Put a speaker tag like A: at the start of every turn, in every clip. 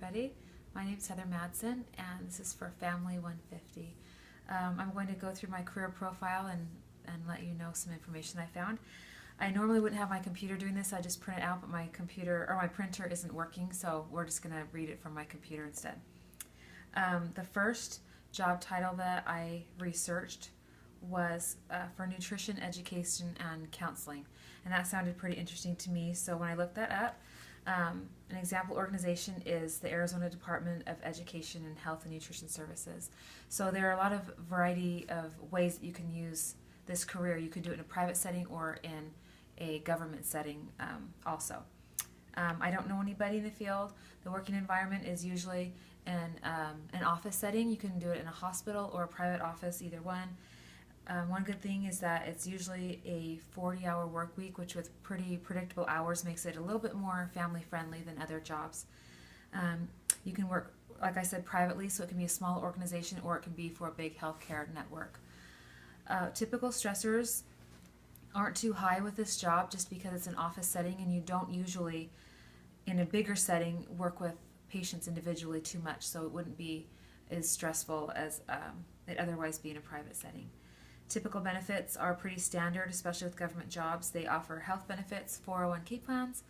A: everybody. My name is Heather Madsen, and this is for Family 150. I'm going to go through my career profile and let you know some information I found. I normally wouldn't have my computer doing this. I just print it out, but my computer or my printer isn't working, so we're just going to read it from my computer instead. The first job title that I researched was for nutrition education and counseling, and that sounded pretty interesting to me. So when I looked that up, an example organization is the Arizona Department of Education and Health and Nutrition Services. So there are a lot of variety of ways that you can use this career. You can do it in a private setting or in a government setting also. I don't know anybody in the field. The working environment is usually in an office setting. You can do it in a hospital or a private office, either one. One good thing is that it's usually a 40-hour work week, which with pretty predictable hours makes it a little bit more family-friendly than other jobs. You can work, like I said, privately, so it can be a small organization or it can be for a big healthcare network. Typical stressors aren't too high with this job just because it's an office setting and you don't usually, in a bigger setting, work with patients individually too much, so it wouldn't be as stressful as it'd otherwise be in a private setting. Typical benefits are pretty standard, especially with government jobs. They offer health benefits, 401k plans,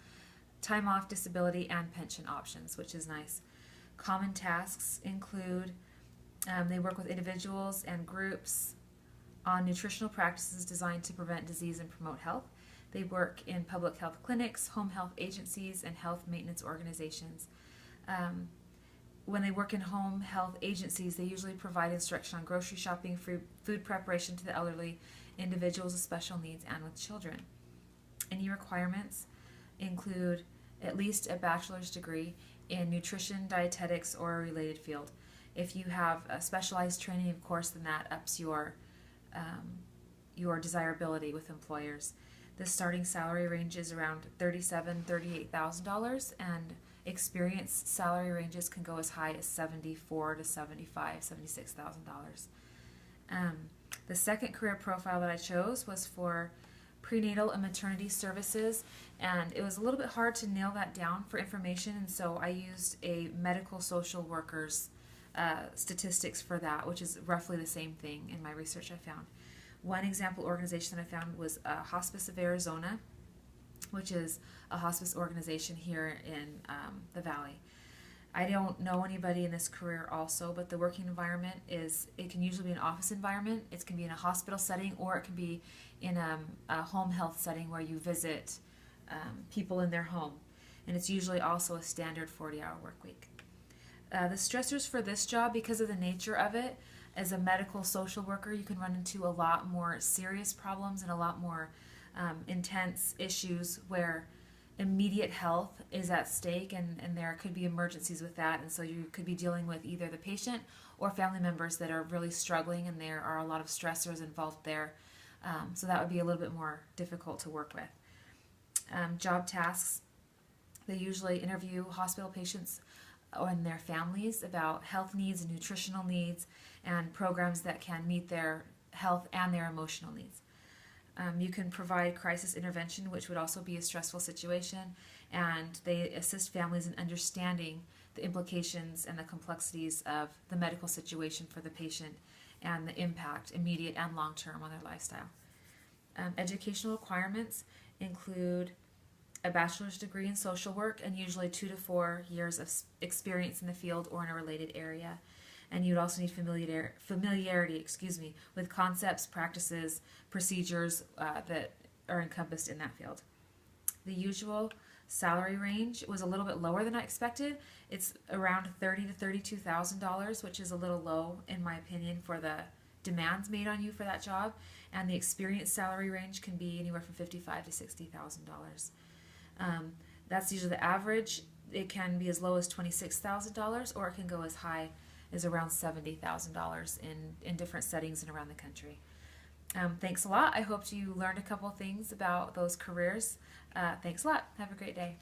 A: time off, disability, and pension options, which is nice. Common tasks include they work with individuals and groups on nutritional practices designed to prevent disease and promote health. They work in public health clinics, home health agencies, and health maintenance organizations. When they work in home health agencies, they usually provide instruction on grocery shopping, food preparation to the elderly, individuals with special needs, and with children. Any requirements include at least a bachelor's degree in nutrition, dietetics, or a related field. If you have a specialized training, of course, then that ups your desirability with employers. The starting salary range is around $37,000 to $38,000, and experienced salary ranges can go as high as $74,000 to $76,000. The second career profile that I chose was for prenatal and maternity services, and it was a little bit hard to nail that down for information, and so I used a medical social workers statistics for that, which is roughly the same thing in my research I found. One example organization that I found was Hospice of Arizona, which is a hospice organization here in the Valley. I don't know anybody in this career also, but the working environment it can usually be an office environment, it can be in a hospital setting, or it can be in a home health setting where you visit people in their home. And it's usually also a standard 40-hour work week. The stressors for this job, because of the nature of it, as a medical social worker, you can run into a lot more serious problems and a lot more intense issues where immediate health is at stake, and there could be emergencies with that, and so you could be dealing with either the patient or family members that are really struggling, and there are a lot of stressors involved there, so that would be a little bit more difficult to work with. Job tasks, they usually interview hospital patients and their families about health needs and nutritional needs and programs that can meet their health and their emotional needs. You can provide crisis intervention, which would also be a stressful situation, and they assist families in understanding the implications and the complexities of the medical situation for the patient and the impact, immediate and long-term, on their lifestyle. Educational requirements include a bachelor's degree in social work and usually 2 to 4 years of experience in the field or in a related area. And you'd also need familiarity with concepts, practices, procedures that are encompassed in that field. The usual salary range was a little bit lower than I expected. It's around $30,000 to $32,000, which is a little low in my opinion for the demands made on you for that job. And the experience salary range can be anywhere from $55,000 to $60,000. That's usually the average. It can be as low as $26,000, or it can go as high as around $70,000 in different settings and around the country. Thanks a lot. I hope you learned a couple things about those careers. Thanks a lot. Have a great day.